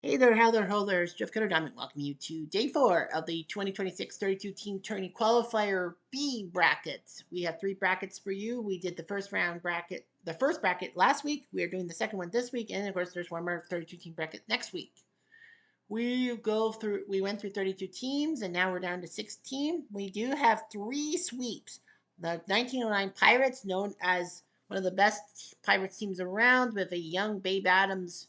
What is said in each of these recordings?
Hey there, how there, ho there. It's Jeff Cutter Diamond. Welcome you to day 4 of the 2026 32 team tourney qualifier B brackets. We have 3 brackets for you. We did the first round bracket, the first bracket last week. We are doing the second one this week, and of course, there's one more 32 team bracket next week. We went through 32 teams, and now we're down to 16. We do have 3 sweeps. The 1909 Pirates, known as one of the best Pirates teams around, with a young Babe Adams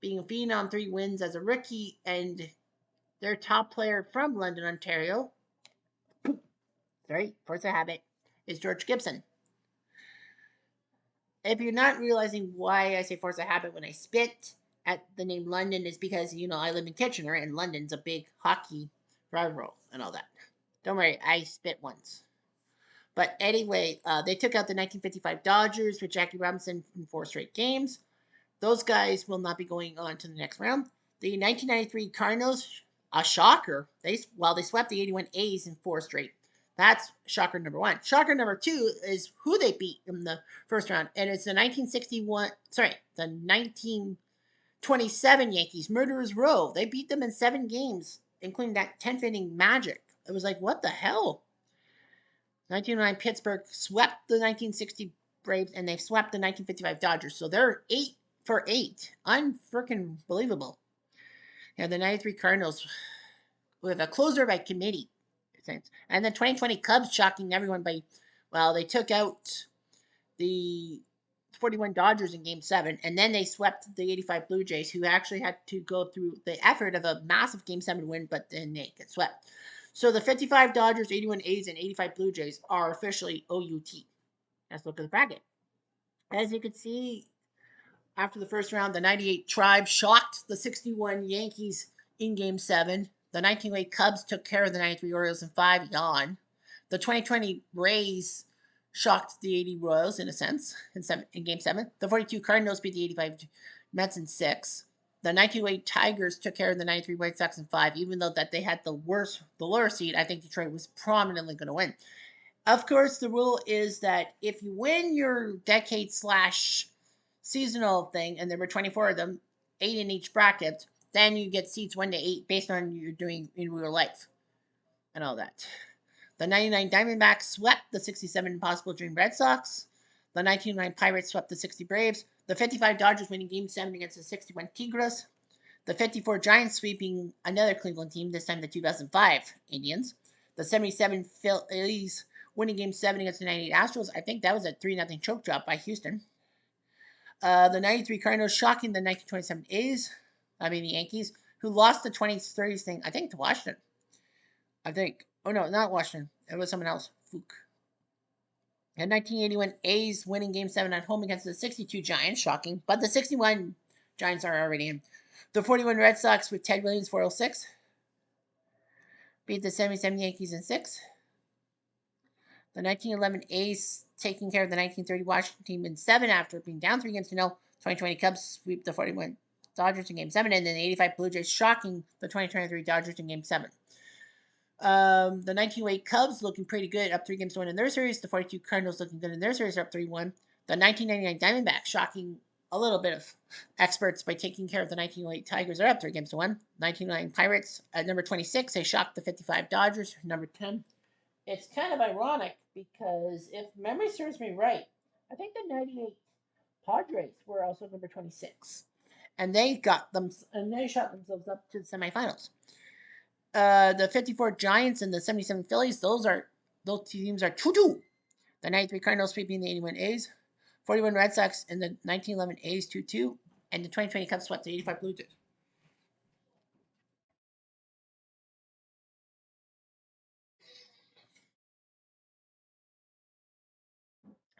being a phenom, 3 wins as a rookie, and their top player from London, Ontario, sorry, force a habit, is George Gibson. If you're not realizing why I say force a habit when I spit at the name London, is because I live in Kitchener and London's a big hockey rival and all that. Don't worry, I spit once. But anyway, they took out the 1955 Dodgers with Jackie Robinson in 4 straight games. Those guys will not be going on to the next round. The 1993 Cardinals, a shocker. They swept the 81 A's in 4 straight. That's shocker number 1. Shocker number 2 is who they beat in the first round, and it's the 1927 Yankees, Murderers Row. They beat them in 7 games, including that 10th inning magic. It was like, what the hell? 1909 Pittsburgh swept the 1960 Braves, and they swept the 1955 Dodgers. So they're 8 for 8. Unfreaking believable. And the 93 Cardinals with a closer by committee. And the 2020 Cubs shocking everyone they took out the 41 Dodgers in game 7, and then they swept the 85 Blue Jays, who actually had to go through the effort of a massive game 7 win, but then they get swept. So the 55 Dodgers, 81 A's, and 85 Blue Jays are officially OUT. Let's look at the bracket. As you can see, after the first round, the 98 Tribe shocked the 61 Yankees in game 7. The 1908 Cubs took care of the 93 Orioles in 5. Yawn. The 2020 Rays shocked the 80 Royals in a sense in game 7. The 42 Cardinals beat the 85 Mets in 6. The 1908 Tigers took care of the 93 White Sox in 5. Even though that they had the lower seed, I think Detroit was prominently going to win. Of course, the rule is that if you win your decade slash seasonal thing, and there were 24 of them, 8 in each bracket, then you get seeds 1 to 8 based on you're doing in real life and all that. The 99 Diamondbacks swept the 67 Impossible Dream Red Sox. The 1909 Pirates swept the 60 Braves. The 55 Dodgers winning game 7 against the 61 Tigres. The 54 Giants sweeping another Cleveland team, this time the 2005 Indians. The 77 Phillies winning game 7 against the 98 Astros. I think that was a 3-0 choke job by Houston. The 93 Cardinals shocking the 1927 the Yankees, who lost the 2030s thing, I think, to Washington. I think. Oh, no, not Washington. It was someone else. Fook. And 1981 A's winning game 7 at home against the 62 Giants, shocking. But the 61 Giants are already in. The 41 Red Sox with Ted Williams 406 beat the 77 Yankees in 6. The 1911 A's taking care of the 1930 Washington team in 7 after being down 3 games to 0. 2020 Cubs sweep the 41 Dodgers in game 7, and then the 85 Blue Jays shocking the 2023 Dodgers in game 7. The 1908 Cubs looking pretty good, up 3 games to 1 in their series. The 42 Cardinals looking good in their series, up 3-1. The 1999 Diamondbacks shocking a little bit of experts by taking care of the 1908 Tigers. Are up 3 games to 1. 1909 Pirates at number 26. They shocked the 55 Dodgers, number 10. It's kind of ironic because if memory serves me right, I think the 98 Padres were also number 26. And they shot themselves up to the semifinals. The 54 Giants and the 77 Phillies, those teams are 2-2. The 93 Cardinals sweeping the 81 A's, 41 Red Sox and the 1911 A's 2-2, and the 2020 Cubs swept the 85 Blue Jays.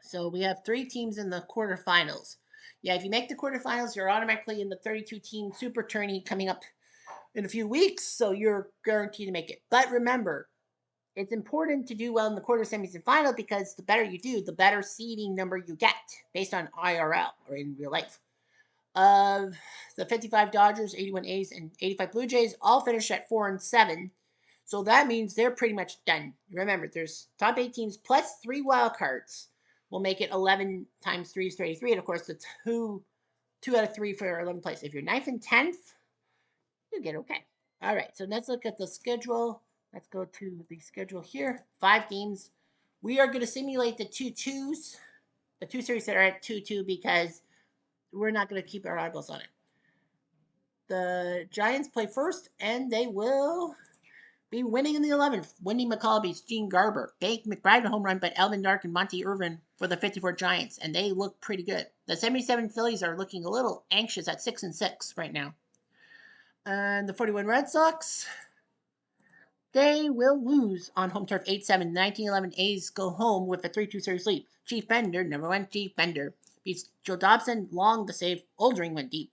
So we have 3 teams in the quarterfinals. Yeah, if you make the quarterfinals, you're automatically in the 32-team Super Tourney coming up in a few weeks, so you're guaranteed to make it. But remember, it's important to do well in the quarter, semis, and final because the better you do, the better seeding number you get based on IRL or in real life. The 55 Dodgers, 81 A's, and 85 Blue Jays all finished at 4 and 7. So that means they're pretty much done. Remember, there's top 8 teams plus 3 wild cards will make it 11 times 3 is 33. And of course, the two out of 3 for 11th place. If you're 9th and 10th, You get okay. All right, so let's look at the schedule. Let's go to the schedule here. 5 games. We are going to simulate the 2-2s, the 2 series that are at 2-2 because we're not going to keep our eyeballs on it. The Giants play first, and they will be winning in the 11th. Wendy McCall beats Gene Garber. Bake McBride a home run, but Elvin Dark and Monty Irvin for the 54 Giants, and they look pretty good. The 77 Phillies are looking a little anxious at 6-6 right now. And the 41 Red Sox, they will lose on home turf 8-7. 1911 A's go home with a 3-2 series lead. Chief Bender, number 1 Chief Bender, beats Joe Dobson. Long the save. Oldring went deep.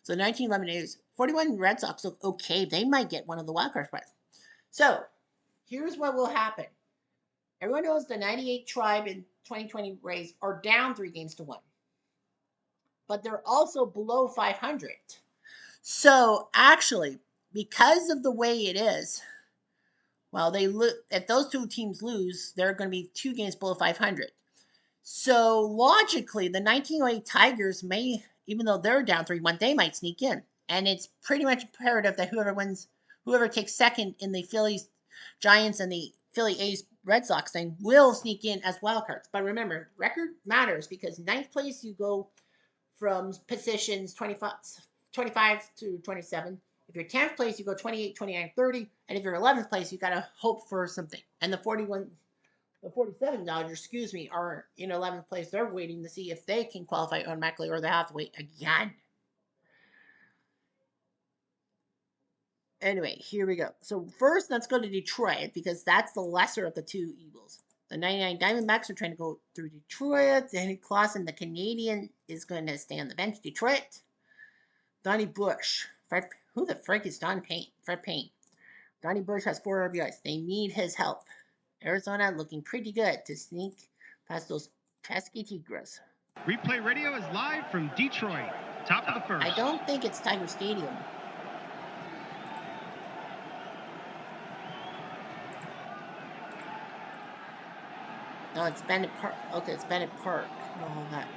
So 1911 A's. 41 Red Sox look okay. They might get one of the wild card spots. So here's what will happen. Everyone knows the 98 Tribe and 2020 Rays are down 3-1. But they're also below 500. So actually, because of the way it is, well, if those 2 teams lose, they're going to be 2 games below 500. So logically, the 1908 Tigers may, even though they're down 3-1, they might sneak in. And it's pretty much imperative that whoever takes second in the Phillies, Giants, and the Philly A's Red Sox thing will sneak in as wild cards. But remember, record matters because 9th place you go from positions 25 to 27. If you're 10th place, you go 28, 29, 30. And if you're 11th place, you got to hope for something. And the 47 Dodgers, are in 11th place. They're waiting to see if they can qualify automatically or they have to wait again. Anyway, here we go. So first, let's go to Detroit because that's the lesser of the 2 evils. The 99 Diamondbacks are trying to go through Detroit. Danny Clausen, the Canadian, is going to stay on the bench. Detroit. Donnie Bush. Who the frick is Don Payne? Fred Payne. Donnie Bush has 4 RBIs. They need his help. Arizona looking pretty good to sneak past those pesky Tigres. Replay radio is live from Detroit. Top of the first. I don't think it's Tiger Stadium. No, it's Bennett Park. Okay, it's Bennett Park. Oh, that.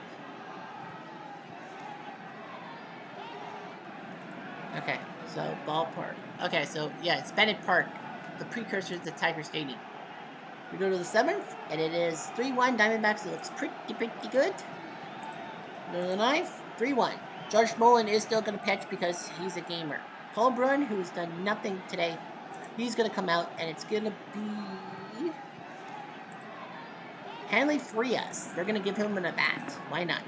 Okay, so ballpark. Okay, so yeah, it's Bennett Park, the precursor to the Tiger Stadium. We go to the 7th, and it is 3-1 Diamondbacks. It looks pretty good. Go to the 9th, 3-1. George Mullen is still going to pitch because he's a gamer. Paul Brun, who's done nothing today, he's going to come out, and it's going to be Hanley Frias. They're going to give him an at-bat. Why not?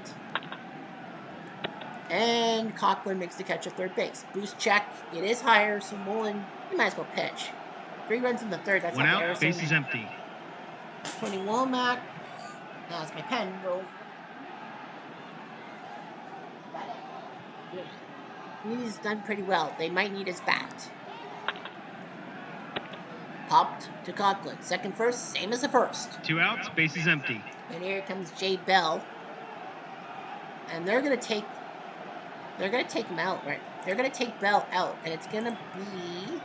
And Cochran makes the catch at third base. Boost check. It is higher, so Mullen, you might as well pitch. 3 runs in the 3rd. That's one out. Base is empty. 20 Womack. That's my pen. Roll. He's done pretty well. They might need his bat. Popped to Coughlin. Second, first, same as the first. 2 outs. Base is empty. And here comes Jay Bell. And they're gonna take him out, right? They're gonna take Bell out, and it's gonna be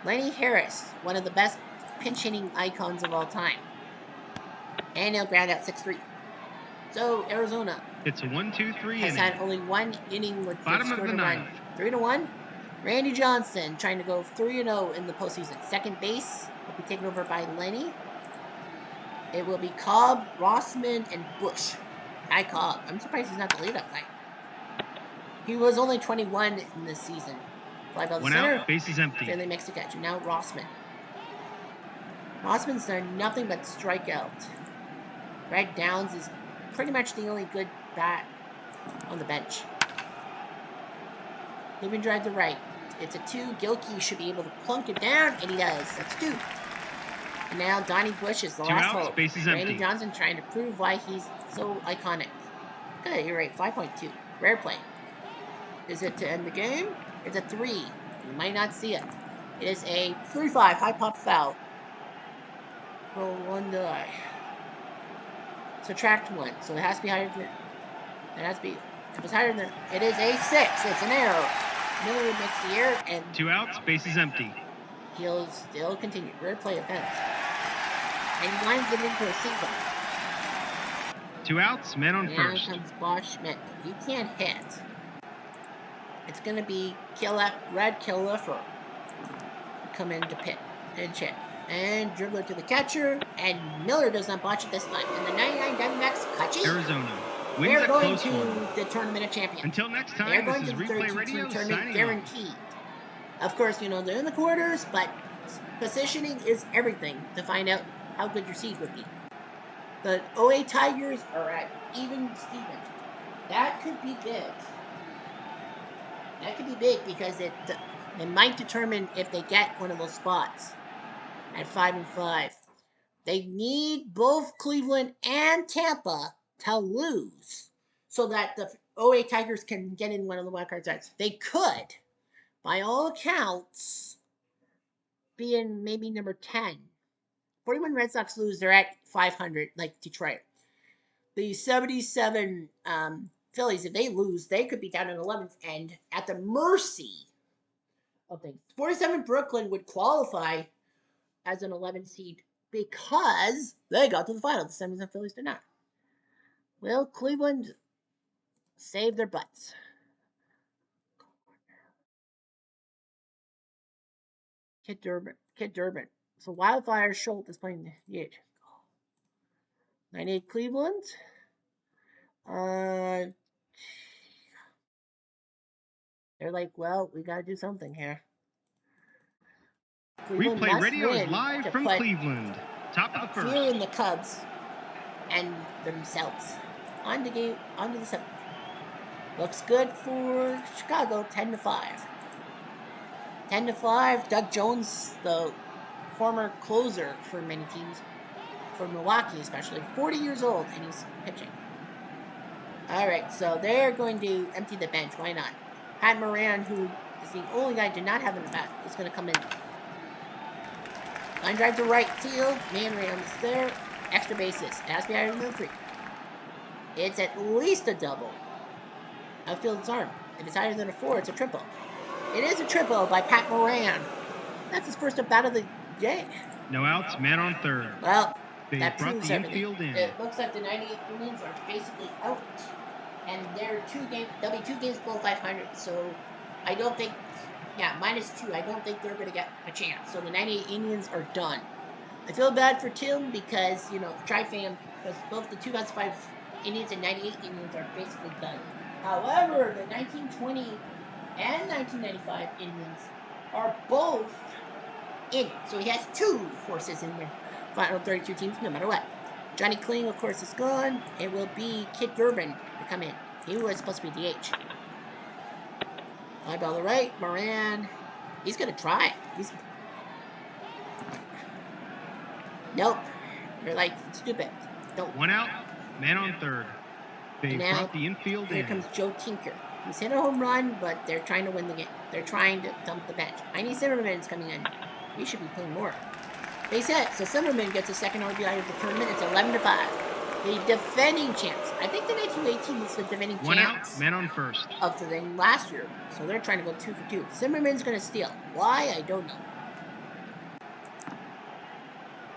Lenny Harris, one of the best pinch hitting icons of all time. And he'll ground out 6-3. So Arizona. It's a 1-2-3 has inning. had only 1 inning with bottom of the 9th. 3-1. Randy Johnson trying to go 3-0 in the postseason. Second base will be taken over by Lenny. It will be Cobb, Rossman, and Bush. Guy Cobb. I'm surprised he's not the leadoff guy. He was only 21 in this season. Fly ball to center. Out, base is empty. Finley makes the catch. And now Rossman. Rossman's done nothing but strike out. Greg Downs is pretty much the only good bat on the bench. Moving drive to right. It's a 2. Gilkey should be able to plunk it down, and he does. That's 2. And now Donnie Bush is the last hope. Randy Johnson trying to prove why he's so iconic. Good, you're right. 5.2. Rare play. Is it to end the game? It's a 3. You might not see it. It is a 3-5 high pop foul. Roll 1 die. Subtract 1. So it has to be higher than. It has to be. If it's higher than. It is a 6. It's an error. Miller makes the error and. 2 outs. Base is empty. He'll still continue. Rare play offense. And he lines it in for a single. 2 outs. Man on first. Now comes Bosch Schmidt. You can't hit. It's going to be Red Killiffer come into pinch hit. And dribbler to the catcher, and Miller does not botch it this time. And the 99 Diamondbacks, Kachi, Arizona wins they're a going close to one. the Tournament of Champions. Until next They're time, going this to is the Replay 32 Radio tournament signing off. guaranteed. Of course, you know, they're in the quarters, but positioning is everything to find out how good your seed would be. The OA Tigers are at even Stevens. That could be big. That could be big because it might determine if they get one of those spots at 5-5. They need both Cleveland and Tampa to lose so that the OA Tigers can get in one of the wild card sets. They could, by all accounts, be in maybe number 10. 41 Red Sox lose, they're at 500, like Detroit. The 77 Phillies, if they lose, they could be down in 11th and at the mercy of things. 47 Brooklyn would qualify as an 11 seed because they got to the final. The 77 Phillies did not. Well, Cleveland saved their butts. Kid Durbin. So Wildfire Schultz is playing the DH. 98 Cleveland. They're like, well, we got to do something here. Cleveland Replay must Radio is win live to from put Cleveland. Top of the fear first. in the Cubs and themselves. On to the seventh. Looks good for Chicago, 10-5. 10-5. Doug Jones, the former closer for many teams, for Milwaukee especially, 40 years old, and he's pitching. All right, so they're going to empty the bench. Why not? Pat Moran, who is the only guy who did not have an at-bat, is going to come in. Line drive to right field. Manram's there. Extra bases. It has to be higher than 3. It's at least a double. Outfield's arm. If it's higher than a 4, it's a triple. It is a triple by Pat Moran. That's his first at-bat of the day. No outs, man on third. Well, They that brought proves the everything. infield in. It looks like the 98 Indians are basically out. And they'll be 2 games below 500. So I don't think, -2. I don't think they're going to get a chance. So the 98 Indians are done. I feel bad for Tim because, you know, Tri-Fam, because both the 2005 Indians and 98 Indians are basically done. However, the 1920 and 1995 Indians are both in. So he has 2 horses in the final 32 teams, no matter what. Johnny Kling, of course, is gone. It will be Kid Durbin to come in. He was supposed to be DH. Fly ball to the right. Moran. He's going to try. Nope. You're like, stupid. Don't. 1 out, man on third. They now, brought the infield in. Here comes Joe Tinker. He's hit a home run, but they're trying to win the game. They're trying to dump the bench. Heini Zimmerman's coming in. He should be playing more. Base hit. So Zimmerman gets a second RBI of the tournament. It's 11-5. The defending champs. I think the 1918 was the defending champs. 1 out, man on first. Of the thing last year. So they're trying to go 2 for 2. Zimmerman's going to steal. Why? I don't know.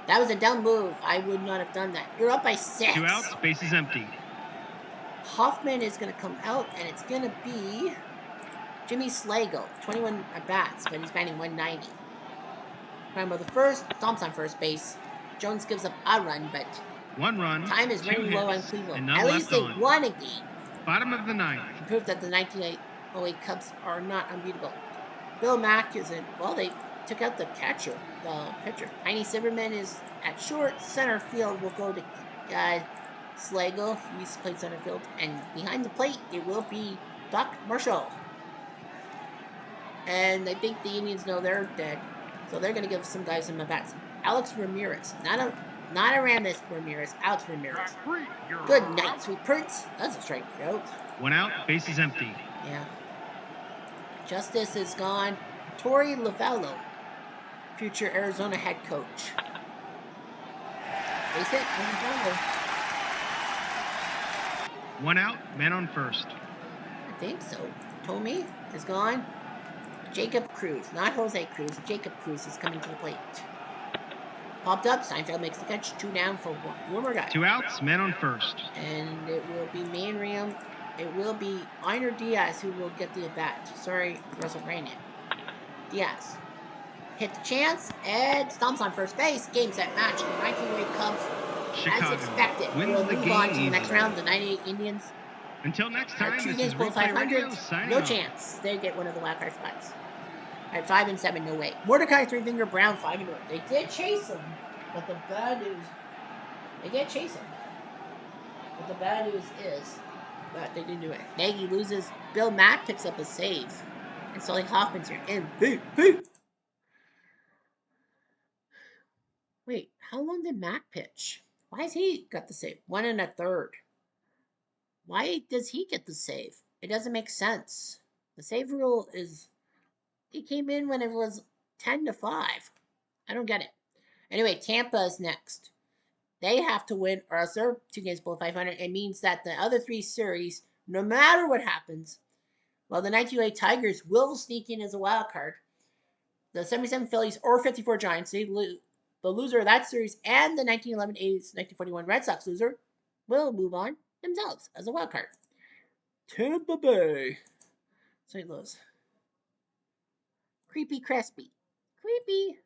That was a dumb move. I would not have done that. You're up by 6. 2 outs, base is empty. Hoffman is going to come out, and it's going to be Jimmy Slagle. 21 at-bats, but he's batting 190. Remember, the first, Thompson on first base. Jones gives up a run, but 1 run, time is 2 running low on hits, Cleveland. and none At least left they on. won a game. Bottom of the 9th. To prove that the 1908 Cubs are not unbeatable. Bill Mack is in. Well, they took out the catcher, the pitcher. Heini Zimmerman is at short. Center field will go to Slagle. He's played center field. And behind the plate, it will be Doc Marshall. And I think the Indians know they're dead. So they're going to give some guys some at-bats. Alex Ramirez. Not Aramis Ramirez. Alex Ramirez. Good night, sweet Prince. That's a strikeout. 1 out, base is empty. Yeah. Justice is gone. Torey Lovello, future Arizona head coach. Base hit. 1 out, man on first. I think so. Tomei is gone. Jacob Cruz, not Jose Cruz. Jacob Cruz is coming to the plate. Popped up. Seinfeld makes the catch. 2 down for one more guy. 2 outs, man on first. And it will be Manriam it will be Einer Diaz who will get the at-bat. Sorry, Russell Brandon. Diaz. Hit the chance and stomps on first base. Game, set, match. The 1908 Cubs, as Chicago expected, wins will the move on game to the next easily. round. The 98 Indians Until next are time, 2 this games is below Replay 500. Radio signing No off. chance. They get one of the wild card spots. At 5 and 7, no way. Mordecai Three Finger Brown 5 and 0. They did chase him, but the bad news, they did chase him. But the bad news is that they didn't do it. Nagy loses. Bill Mack picks up a save, and Sully Hoffman's your MVP. Wait, how long did Mack pitch? Why has he got the save? 1 1/3. Why does he get the save? It doesn't make sense. The save rule is he came in when it was 10-5. I don't get it. Anyway, Tampa is next. They have to win, or else they're 2 games below 500. It means that the other 3 series, no matter what happens, well, the 1908 Tigers will sneak in as a wild card. The 77 Phillies or 54 Giants, the loser of that series, and the 1911 A's, 1941 Red Sox loser will move on themselves as a wild card. Tampa Bay, St. Louis. Creepy Crespi. Creepy.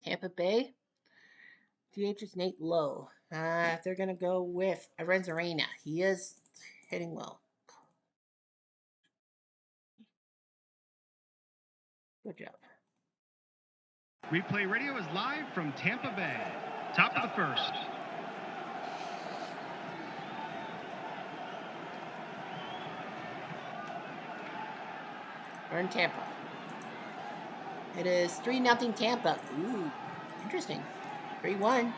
Tampa Bay. DH is Nate Lowe. They're going to go with Arena. He is hitting well. Good job. Replay Radio is live from Tampa Bay. Top of the first. We're in Tampa. It is 3-0 Tampa. Ooh, interesting. 3-1.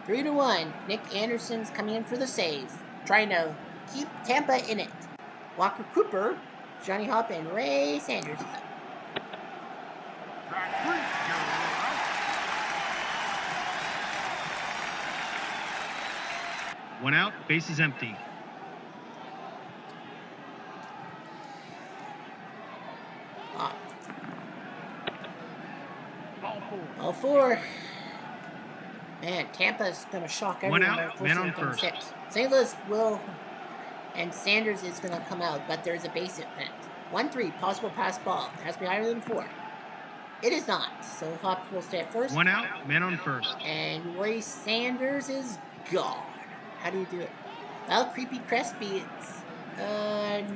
3-1. Nick Anderson's coming in for the save, trying to keep Tampa in it. Walker Cooper, Johnny Hop, and Ray Sanders is up. One out, base is empty. All four. Man, Tampa's going to shock everyone. One out, man on first. St. Louis will, and Sanders is going to come out, but there's a base hit. 1-3, possible pass ball. It has to be higher than 4. It is not, so Hop will stay at first. One out, man on first. And Roy Sanders is gone. How do you do it? Well, Creepy Crespi, it's,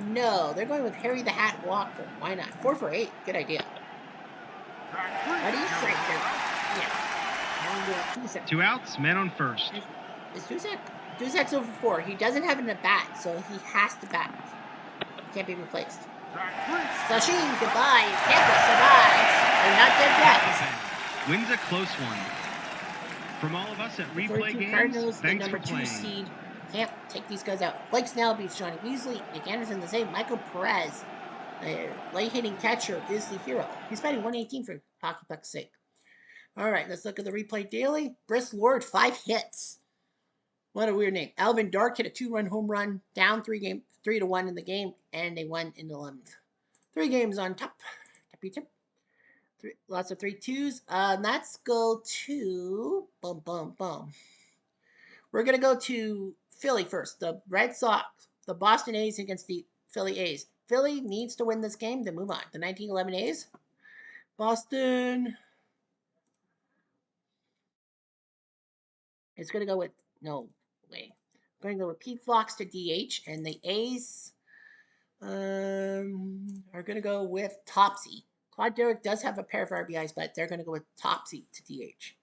no. They're going with Harry the Hat Walker. Why not? 4 for 8. Good idea. What do you say? Yeah. 2 outs, man on first. Is Duzak's over 4. He doesn't have an at-bat, so he has to bat. Can't be replaced. Sashin, goodbye. Tampa survives. They're not dead yet. Wins a close one. From all of us at Replay Games, Cardinals, thanks the for number 2 playing. seed. Can't take these guys out. Blake Snell beats Johnny Weasley. Nick Anderson the same. Michael Perez, the late-hitting catcher, is the hero. He's batting 118 for Hockey Puck's sake. All right, let's look at the Replay Daily. Briss Lord, 5 hits. What a weird name. Alvin Dark hit a 2-run home run, down 3-1 in the game, and they won in the 11th. 3 games on top. Tip. Lots of 3-2s. Let's go to We're gonna go to Philly first. The Red Sox, the Boston A's against the Philly A's. Philly needs to win this game to move on. The 1911 A's. Boston. It's gonna go with We're gonna go with Pete Fox to DH, and the A's are gonna go with Topsy. Claude Derrick does have a pair of RBIs, but they're gonna go with Topsy to DH.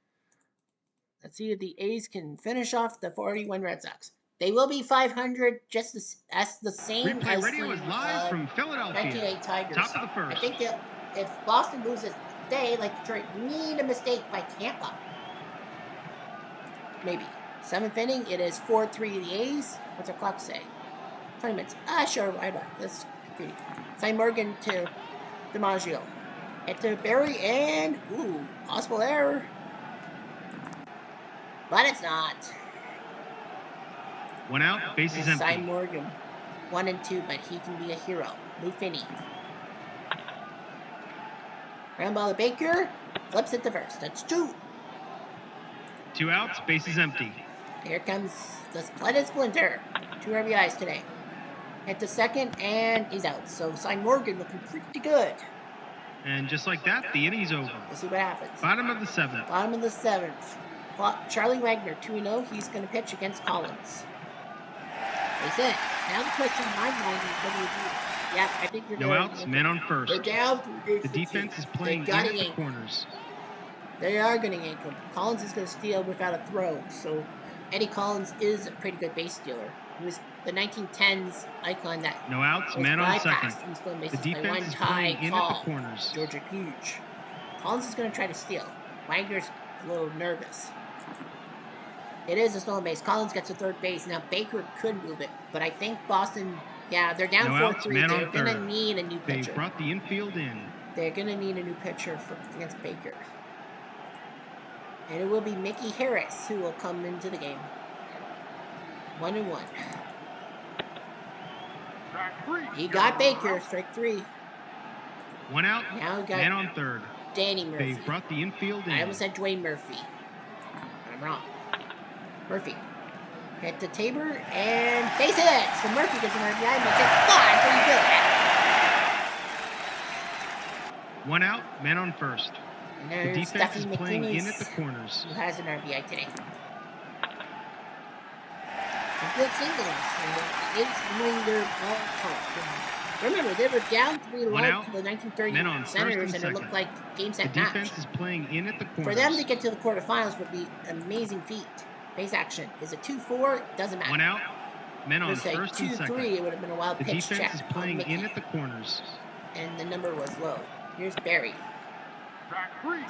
Let's see if the A's can finish off the 41 Red Sox. They will be 500, just as the same Replay as Radio the is live from Philadelphia. 1908 Tigers. Top of the first. I think if Boston loses, they, like Detroit, need a mistake by Tampa. Maybe. 7th inning, it is 4-3 the A's. What's our clock say? 20 minutes. Sure, why not? That's pretty. Cy Morgan to DiMaggio. Hit to Barry, and, possible error. But it's not. 1 out, base is empty. Cy Morgan, 1 and 2, but he can be a hero. Lou Finney. Ground ball to Baker. Flips it to first. That's 2. 2 outs, bases empty. Here comes the Split Splinter. 2 RBIs today. Hit the second, and he's out. So Sign Morgan looking pretty good. And just like that, the inning's over. We'll see what happens. Bottom of the 7th. Bottom of the 7th. Charlie Wagner, 2-0. He's going to pitch against Collins. That's it. Now the question in my mind is, what do you do? Yeah, I think you're No outs, man on first. They're down. The defense is playing in at the corners. They are going to yank him. Collins is going to steal without a throw. So Eddie Collins is a pretty good base stealer. He was the 1910s icon that no outs, man on second. The defense is playing in at the corners. Georgia huge. Collins is going to try to steal. Wagner's a little nervous. It is a stolen base. Collins gets to third base. Now Baker could move it, but I think Boston, yeah, they're down 4-3. They're going to need a new pitcher. They brought the infield in. They're going to need a new pitcher against Baker. And it will be Mickey Harris who will come into the game. 1-1. He got Baker, strike 3. 1 out, now he got man on third. Danny Murphy. They brought the infield in. I almost said Dwayne Murphy. I'm wrong. Murphy. Hit the Tabor and base hit. So Murphy gets an RBI and makes it 5. Pretty good. 1 out, man on first. And the defense is playing in at the corners. Who has an RBI today? A good singles. It's winning their ball park. Remember, they were down 3-1 to the 1930 Senators, and it looked like game set match. The defense is playing in at the corners. For them to get to the quarterfinals would be an amazing feat. Base action. Is it 2-4? Doesn't matter. 1 out, men on first and second. 2-3, it would have been a wild the pitch check. The defense is playing in at the corners. And the number was low. Here's Barry.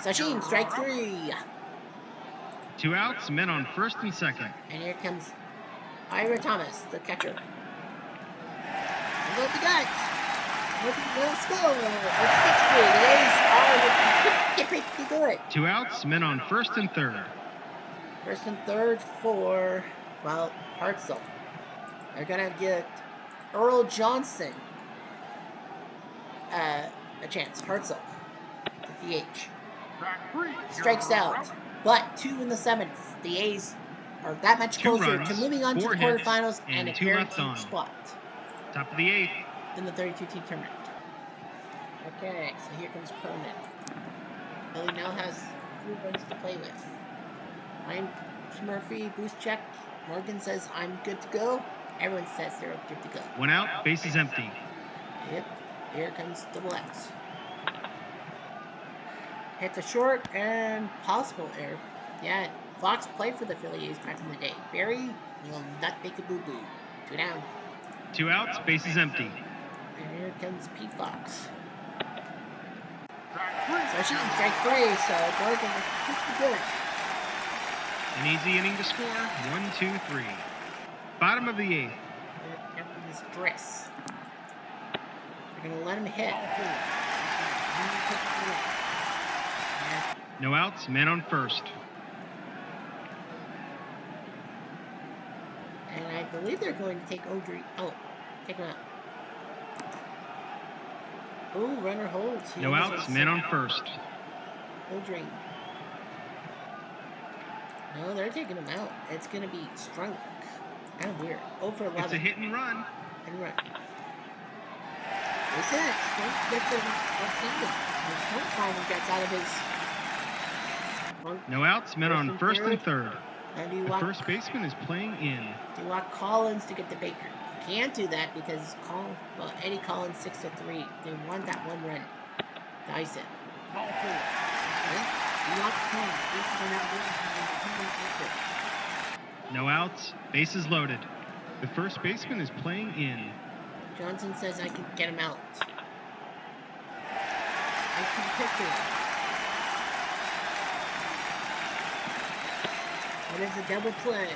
Sachin, strike 3. 2 outs, men on first and second. And here comes Ira Thomas, the catcher. And what we got? Let's go. It's 6-3. The A's are pretty good. 2 outs, men on first and third. First and third for, well, Hartzell. They're going to get Earl Johnson a chance. Hartzell, the DH. Strikes out. But 2 in the 7th. The A's are that much closer to moving on to the quarterfinals and a guaranteed spot. Top of the 8th. In the 32-team tournament. Okay, so here comes Cronin. Billy now has 3 runs to play with. I'm Murphy, boost check. Morgan says I'm good to go. Everyone says they're good to go. 1 out, base is empty. Yep, here comes double X. Hits a short and possible error. Yeah, Fox played for the Phillies back in the day. Barry will not make a boo-boo. 2 down. 2 outs, base is empty. And here comes Pete Fox. So she can strike 3, so Morgan is pretty good. An easy inning to score. 1, 2, 3. Bottom of the 8th. Here comes Dress. They're going to let him hit. No outs, man on first. And I believe they're going to take Audrey. Oh, take him out. Ooh, runner holds. No outs, man on first. Audrey. No, they're taking him out. It's going to be Strunk. Kind of weird. 0 for 11. It's a hit and run. And run. What's that? Strunk gets the Strunk finally gets out of his... No outs, men on first and third. And the first baseman is playing in. Do you want Collins to get the Baker? You can't do that because Eddie Collins 6-3. They want that 1 run. Dice it. Ball 4. You want Collins. No outs, bases loaded. The first baseman is playing in. Johnson says I can get him out. I can pitch him. It is a double play.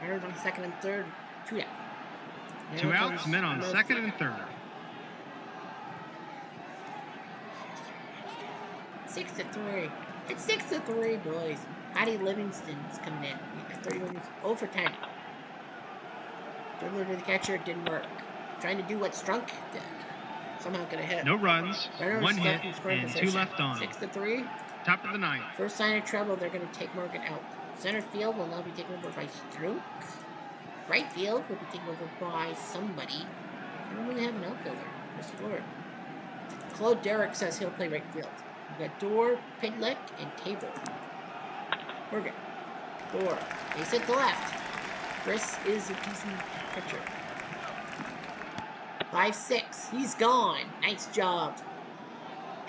Runners on second and third. 2 down. 2 outs, men on second and third. 6-3. It's 6-3, boys. Patty Livingston's coming in. 31 years. 0 for 10. Dribbler to the catcher, didn't work. Trying to do what Strunk did. somehow get a hit. No runs, Runners one hit, left in scoring and 2 position. left on 'em. 6-3. Top of the ninth. First sign of trouble, they're going to take Morgan out. Center field will now be taken over by Strunk. Right field will be taken over by somebody. I don't really have an outfielder. Chris Ford. Claude Derrick says he'll play right field. We got Dorr, Pidlick, and Tabor. Morgan. Dorr. They sit to left. Chris is a decent pitcher. 5-6. He's gone. Nice job.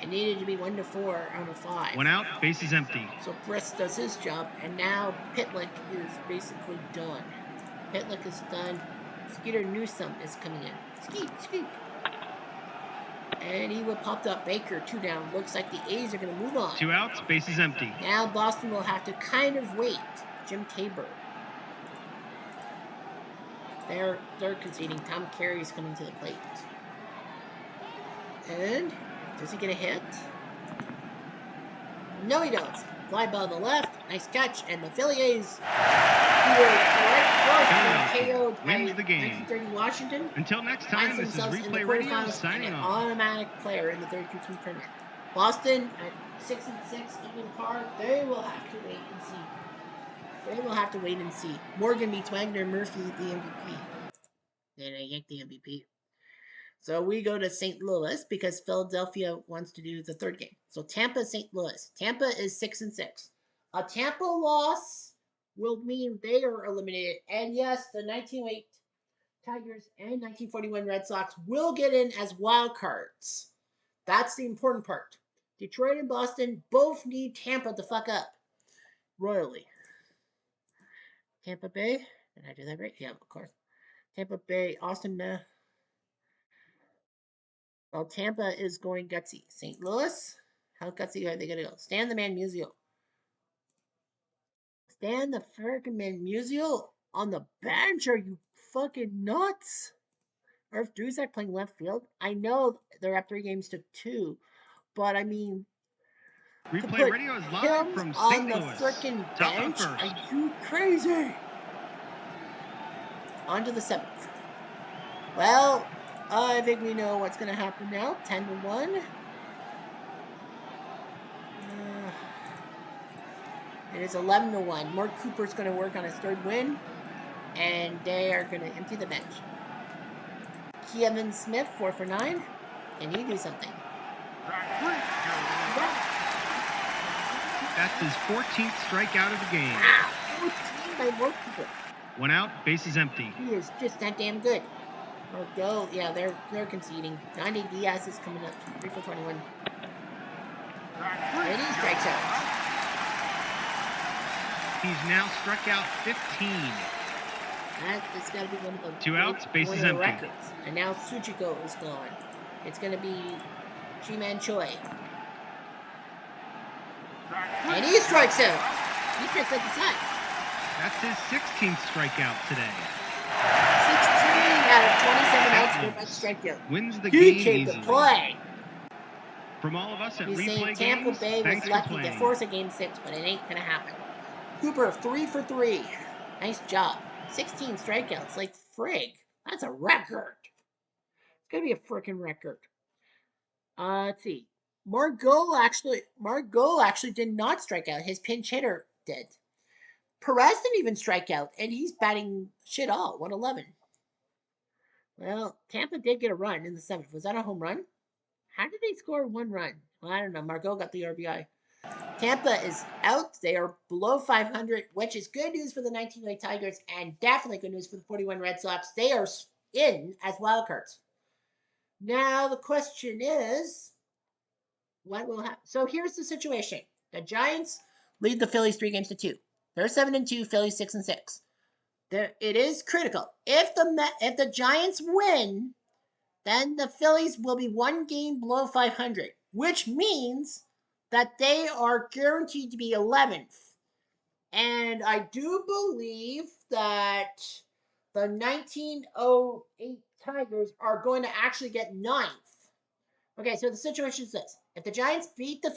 It needed to be 1-4 on a 5. 1 out, base is empty. So Briss does his job, and now Pitlick is basically done. Pitlick is done. Skeeter Newsome is coming in. Skeet. And he will pop up. Baker, 2 down. Looks like the A's are going to move on. 2 outs, base is empty. Now Boston will have to kind of wait. Jim Tabor. They're conceding. Tom Carey's coming to the plate. And does he get a hit? No, he does. Fly ball to the left. Nice catch. And the Phillies, who were right close, KO'd by wins the game. 1930 Washington. Until next time, this is Replay Radio signing an off. automatic player in the 32-team tournament. Boston at 6-6, even par. They will have to wait and see. Morgan beats Wagner Murphy, the MVP. And I yank the MVP. So we go to St. Louis because Philadelphia wants to do the third game. So Tampa, St. Louis. Tampa is 6-6. A Tampa loss will mean they are eliminated. And yes, the 1908 Tigers and 1941 Red Sox will get in as wild cards. That's the important part. Detroit and Boston both need Tampa to fuck up royally. Tampa Bay. Did I do that right? Yeah, of course. Tampa Bay, Austin, well, Tampa is going gutsy. St. Louis, how gutsy are they going to go? Stan the Man Musial. Stan the freaking Man Musial on the bench? Are you fucking nuts? Irv Druzak playing left field? I know they're up 3-2, but I mean, Replay Radio is live from St. Louis. On the freaking Top bench? up first. Are you crazy? On to the 7th. Well, I think we know what's going to happen now. 10-1. It is 11-1. Mark Cooper's going to work on his 3rd win, and they are going to empty the bench. Kevin Smith, 4 for 9. Can he do something? That's his 14th strikeout of the game. Wow, 14 by Mark Cooper. 1 out, base is empty. He is just that damn good. Margot, yeah, they're conceding. 90 Diaz is coming up. 3 for 21. And he strikes out. He's now struck out 15. That's got to be one of the 2 outs, base is empty. records. And now Sujiko is gone. It's going to be Ji-Man Choi. And he strikes out. He strikes out the side. That's his 16th strikeout today. 16 out of 27 outs for that strikeout. Wins the He game came easily. to play. From all of us at He's saying Replay Tampa Games, Bay was thanks for lucky to playing. force a game 6, but it ain't going to happen. Cooper, 3 for 3. Nice job. 16 strikeouts. Like, frig. That's a record. It's going to be a freaking record. Let's see. Margot actually did not strike out. His pinch hitter did. Perez didn't even strike out, and he's batting shit all. 111. Well, Tampa did get a run in the 7th. Was that a home run? How did they score 1 run? Well, I don't know. Margot got the RBI. Tampa is out. They are below 500, which is good news for the 1908 Tigers and definitely good news for the 41 Red Sox. They are in as wild cards. Now, the question is, what will happen? So here's the situation. The Giants lead the Phillies 3-2. They're 7-2, Phillies 6-6. It is critical. If the Giants win, then the Phillies will be 1 game below 500, which means that they are guaranteed to be 11th. And I do believe that the 1908 Tigers are going to actually get 9th. Okay, so the situation is this. If the Giants beat the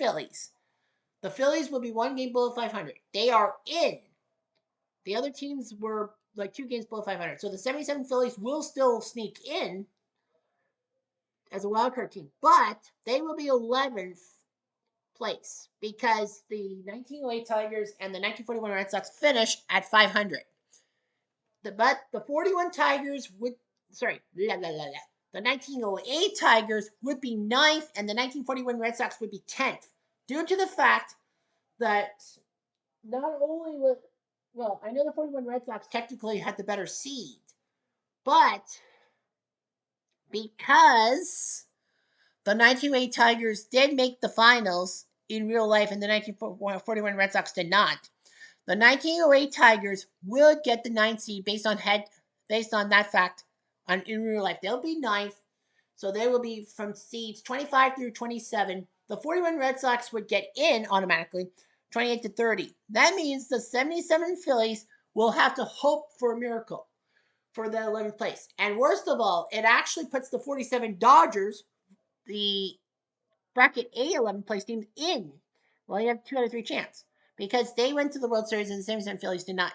Phillies will be 1 game below 500. They are in. The other teams were like 2 games below 500. So the 77 Phillies will still sneak in. as a wild card team, but they will be 11th place because the 1908 Tigers and the 1941 Red Sox finished at 500. But the 41 Tigers would, sorry, the 1908 Tigers would be 9th and the 1941 Red Sox would be 10th due to the fact that not only was, well, I know the 41 Red Sox technically had the better seed, but because the 1908 Tigers did make the finals in real life and the 1941 Red Sox did not, the 1908 Tigers will get the 9th seed based on that fact in real life. They'll be 9th, so they will be from seeds 25 through 27. The 41 Red Sox would get in automatically 28 to 30. That means the 77 Phillies will have to hope for a miracle for the 11th place. And worst of all, it actually puts the 47 Dodgers, the bracket A 11th place teams, in. Well, you have 2 out of 3 chance because they went to the World Series and the 77 Phillies did not.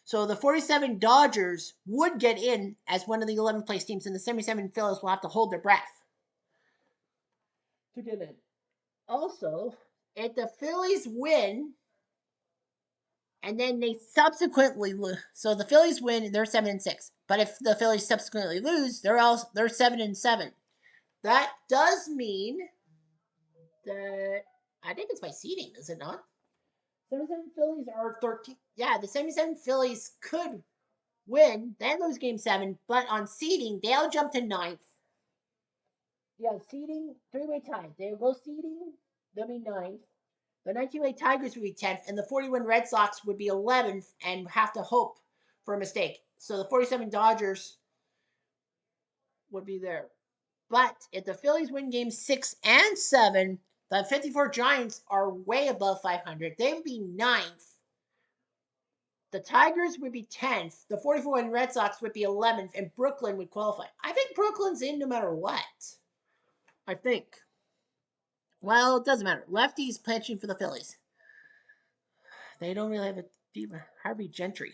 So the 47 Dodgers would get in as one of the 11th place teams, and the 77 Phillies will have to hold their breath to get in. Also, if the Phillies win, and then they subsequently lose, so the Phillies win, they're 7-6. But if the Phillies subsequently lose, they're 7-7. That does mean that I think it's by seeding, is it not? 77 Phillies are 13. Yeah, the 77 Phillies could win, then lose game 7, but on seeding, they'll jump to 9th. Yeah, seeding, three-way tie. They'll go seeding, they'll be 9th. The 1908 Tigers would be 10th, and the 41 Red Sox would be 11th and have to hope for a mistake. So the 47 Dodgers would be there. But if the Phillies win games 6 and 7, the 54 Giants are way above 500. They would be 9th. The Tigers would be 10th. The 41 Red Sox would be 11th, and Brooklyn would qualify. I think Brooklyn's in no matter what. I think. Well, it doesn't matter. Lefties pitching for the Phillies. They don't really have a deep. Harvey Gentry.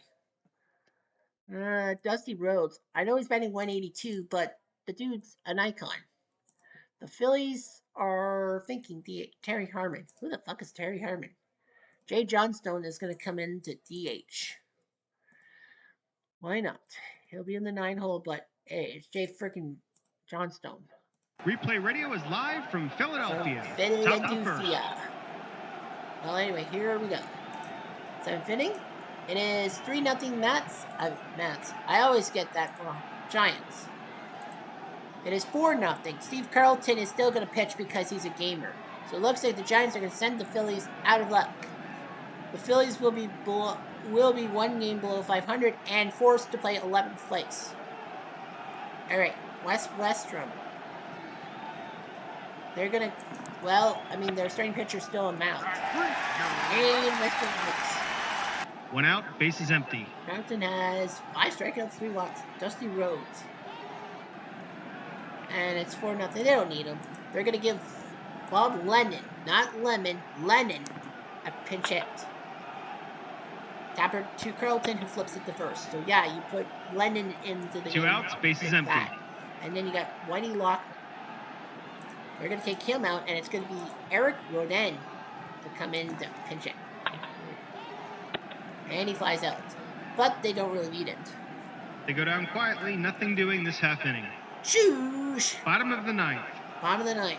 Dusty Rhodes. I know he's batting 182, but the dude's an icon. The Phillies are thinking Terry Harmon. Who the fuck is Terry Harmon? Jay Johnstone is going to come into DH. Why not? He'll be in the 9 hole, but hey, it's Jay freaking Johnstone. Replay Radio is live from Philadelphia. Philadelphia. Well, anyway, here we go. 7th inning. It is 3-0 Mets. I always get that wrong. Giants. It is 4-0. Steve Carlton is still going to pitch because he's a gamer. So it looks like the Giants are going to send the Phillies out of luck. The Phillies will be 1 game below 500 and forced to play 11th place. All right, Westrom. They're going to, their starting pitcher is still in Mount. And Westrom looks. 1 out, base is empty. Mountain has 5 strikeouts, 3 walks. Dusty Rhodes. And it's 4-0. They don't need him. They're going to give Bob Lennon, not Lemon, Lennon, a pinch hit. Tapper to Carlton, who flips it to first. So, yeah, you put Lennon into the 2 outs, base is empty. And then you got Whitey Lock. They're going to take him out, and it's going to be Eric Rodin to come in to pinch it. And he flies out. But they don't really need it. They go down quietly, nothing doing this half inning. Shoosh! Bottom of the 9th. Bottom of the 9th.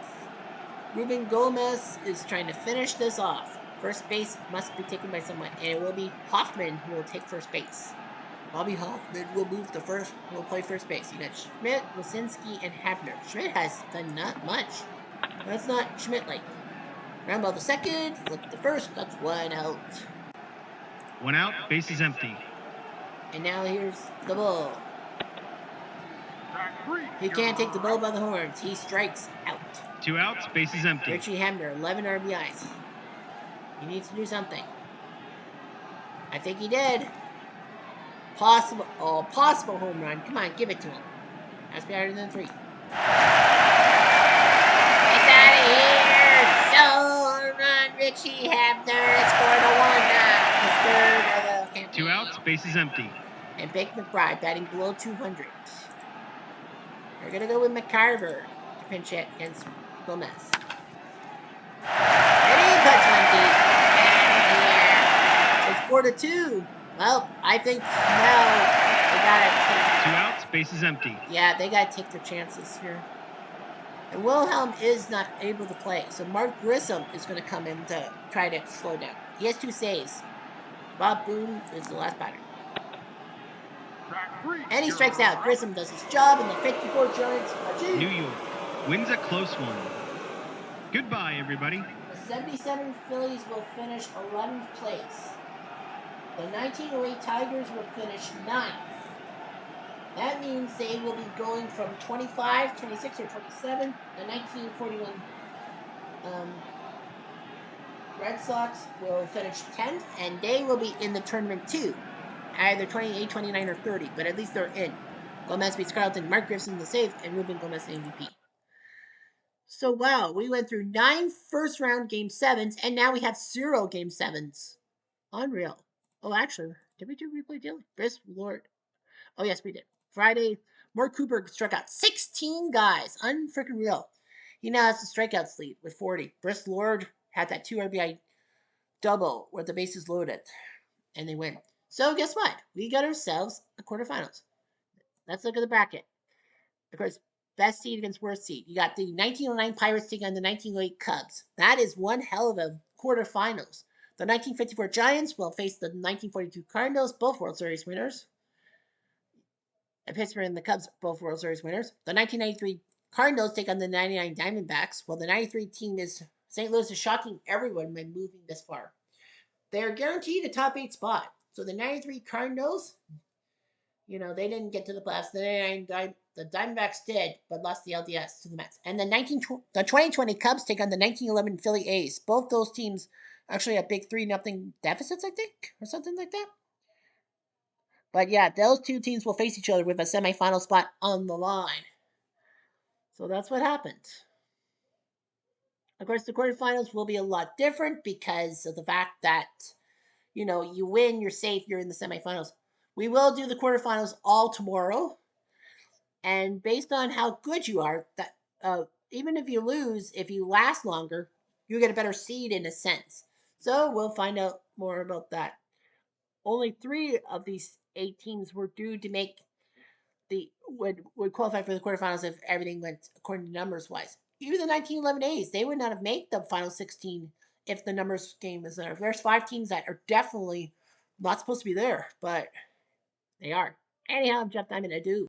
Ruben Gomez is trying to finish this off. First base must be taken by someone, and it will be Hoffman who will take first base. Bobby Hoffman will move to first, will play first base. You got Schmidt, Wasinski, and Habner. Schmidt has done not much. That's not Schmidt-like. Round ball the second, flip the first, that's 1 out. 1 out, base is empty. And now here's the bull. He can't take the bull by the horns. He strikes out. 2 outs, base is empty. Richie Hamner, 11 RBIs. He needs to do something. I think he did. Possible home run. Come on, give it to him. Has to be harder than 3. It's out of here. So run, Richie Hamner. It's 4-1 now. The third of the campaign. 2 outs, base is empty. And Bake McBride batting below 200. They're going to go with McCarver to pinch hit against Gomez. And he puts one deep. And it's 4-2. Well, I think now they gotta take. 2 outs, bases empty. Yeah, they gotta take their chances here. And Wilhelm is not able to play, so Mark Grissom is going to come in to try to slow down. He has 2 saves. Bob Boone is the last batter. And he strikes out. Grissom does his job, and the 54 Giants achieve. New York wins a close one. Goodbye, everybody. The 77 Phillies will finish 11th place. The 1908 Tigers will finish 9th. That means they will be going from 25, 26, or 27. The 1941 Red Sox will finish 10th, and they will be in the tournament too. Either 28, 29, or 30, but at least they're in. Gomez beats Carlton, Mark Grissom the save, and Ruben Gomez the MVP. So, wow, we went through 9 first-round Game 7s, and now we have 0 Game 7s. Unreal. Oh, actually, did we do replay daily? Briss Lord. Oh, yes, we did. Friday, Mark Cooper struck out 16 guys. Unfreaking real. He now has the strikeouts lead with 40. Briss Lord had that 2 RBI double with the bases loaded, and they win. So guess what? We got ourselves a quarterfinals. Let's look at the bracket. Of course, best seed against worst seed. You got the 1909 Pirates taking on the 1908 Cubs. That is one hell of a quarterfinals. The 1954 Giants will face the 1942 Cardinals, both World Series winners. And Pittsburgh and the Cubs, both World Series winners. The 1993 Cardinals take on the 99 Diamondbacks, while the 93 team is St. Louis is shocking everyone by moving this far. They are guaranteed a top 8 spot. So the 93 Cardinals, they didn't get to the playoffs. The Diamondbacks did, but lost the LDS to the Mets. And the 2020 Cubs take on the 1911 Philly A's. Both those teams actually have big 3-0 deficits, I think, or something like that. But yeah, those 2 teams will face each other with a semifinal spot on the line. So that's what happened. Of course, the quarterfinals will be a lot different because of the fact that you win, you're safe, you're in the semifinals. We will do the quarterfinals all tomorrow. And based on how good you are, that even if you lose, if you last longer, you get a better seed in a sense. So we'll find out more about that. Only 3 of these 8 teams were due to make would qualify for the quarterfinals if everything went according to numbers wise. Even the 1911 A's, they would not have made the final 16 if the numbers game was there. There's 5 teams that are definitely not supposed to be there, but they are. Anyhow, I'm Jeff Diamond. Adieu.